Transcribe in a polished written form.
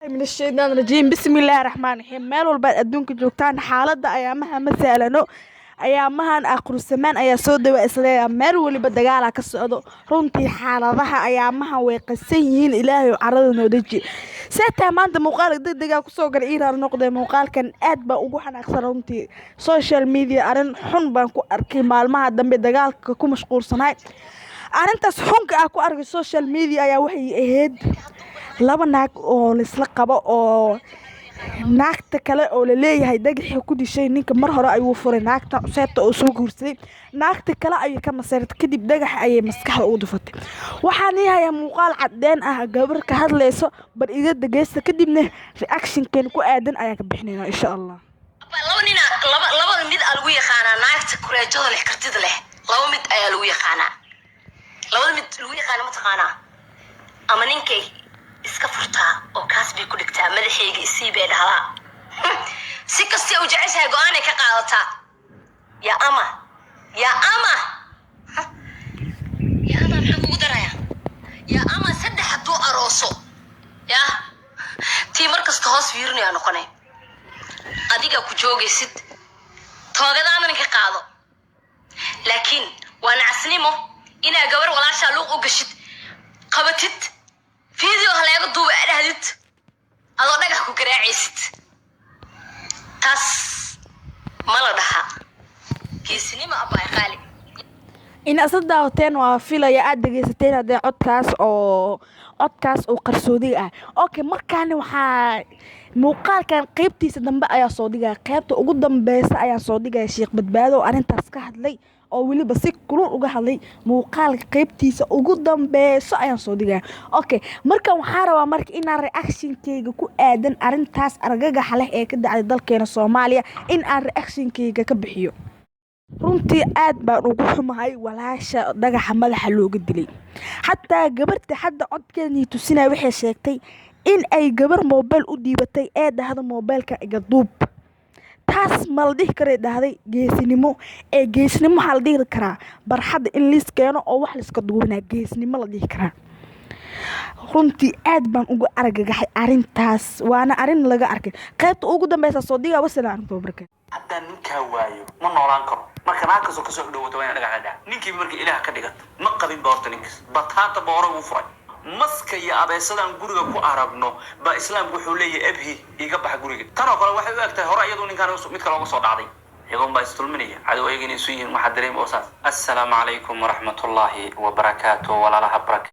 من الشيطان الرجيم بسم الله الرحمن الرحيم مeel walba adduunka joogtaan xaaladda ayaamaha ma saalano ayaamahan aqru samaan ayaa soo dhawa isleeyahay meel waliba dagaal ka socdo runtii xaaladaha ayaamaha way qasan yihiin ilaahay carada noo daji seetaa maanta muuqaal degdeg ah ku soo galay Iran noqday muuqaalkan aad baa ugu xanaaqsan runtii social media arin xun baan ku arkay maalmaha dambe dagaalka ku mashquulsanaay arintaas xunka ah ku arkay social media ayaa waxay ahayd laba naag oo isla qabo oo naagta kale oo la leeyahay dagaxii ku dishay ninka mar hore ayuu furay naagta seeta oo soo guursaday naagta kale ay ka masartay kadib dagax ayay maskaxda u dhufatay waxaan leeyahay muuqaal cadeen ah gabar ka hadlayso bar iga dhageysta kadibna reaction kan ku aadan ayaa ka bixinayna insha Allah laba mid lagu yaqaana naagta kureejada leh kartida leh laba mid ayaa lagu yaqaana ma taqaana ama ninkay iska furtaa oo kaas bay ku dhigtaa madaxeega isii bay dhahdaa si kasta u jeceshahay go'aan ay ka qaadataa ya ama maxaa kugu daraya ya ama saddex hadduu arooso ya tii markasta hoos fiirinaya noqonay adiga ku joogaysid toogadaadana ka qaado laakiin waa nacasnimo inaa gabar walaashaa luuq u gashid qabatid فيديو هلاقي دوب أهدت أنا نجح كراعيست تاس ما لدها كيسني ما أبغى خالي إن أصدق وتين وفيلا يا أدق يستين هذا عدكاس أو قرصودية أوكي ما كان وحا muuqaal kan qaybtiisa dambe ayaa soo dhigay qaybta ugu dambeeysa ayaa soo dhigay Sheekh Badbaado arintaas ka hadlay oo waliba si kulul uga hadlay muuqaalka qaybtiisa ugu dambeeysa ayaa soo dhigay okay marka waxaan rabaa marka in aan reaction-keyga ku aadan arintaas argagax leh ee ka dhacday dalkeena Soomaaliya in aan reaction-keyga ka bixiyo runtii aad baan ugu xumahay walaasha dhagaxa madaxa looga dilay hatta gabarta hadda codkeedii tusinay waxay sheegtay in ay gabar mobile u dhiibatay ee dhahdo mobilka iga duub taas ma la dhihi karay dhahday geesnimo waxa la dhihi karaa barxadda in liis keeno oo wax la iska duubnaa geesnimo la dhihi karaa runtii aad baan ugu argagaxay arintaas waana arin laga arkay qaybta ugu dambeysa soo dhiga wasalaam barka haddaan ninkaa waayo ma noolaan karo marka naagkaasoo kasoo dhawaato waa in dhagaxa ninkii marka ilaah ka dhigato ma qabin boorta ninkaas bataata booro uu furay maska iyo abeesadan guriga ku aragno ba islaamku wuxuu leeyahay abhi iga bax guriga tan oo kale waxay u egtahay hore iyadoo ninkan mid kale uga soo dhacday iyagoon baa istulminaya cadow ayagina isu yihiin waxa dareem oo saas assalaamu calaykum waraxmatullaahi wabarakaatuh walaalaha baraka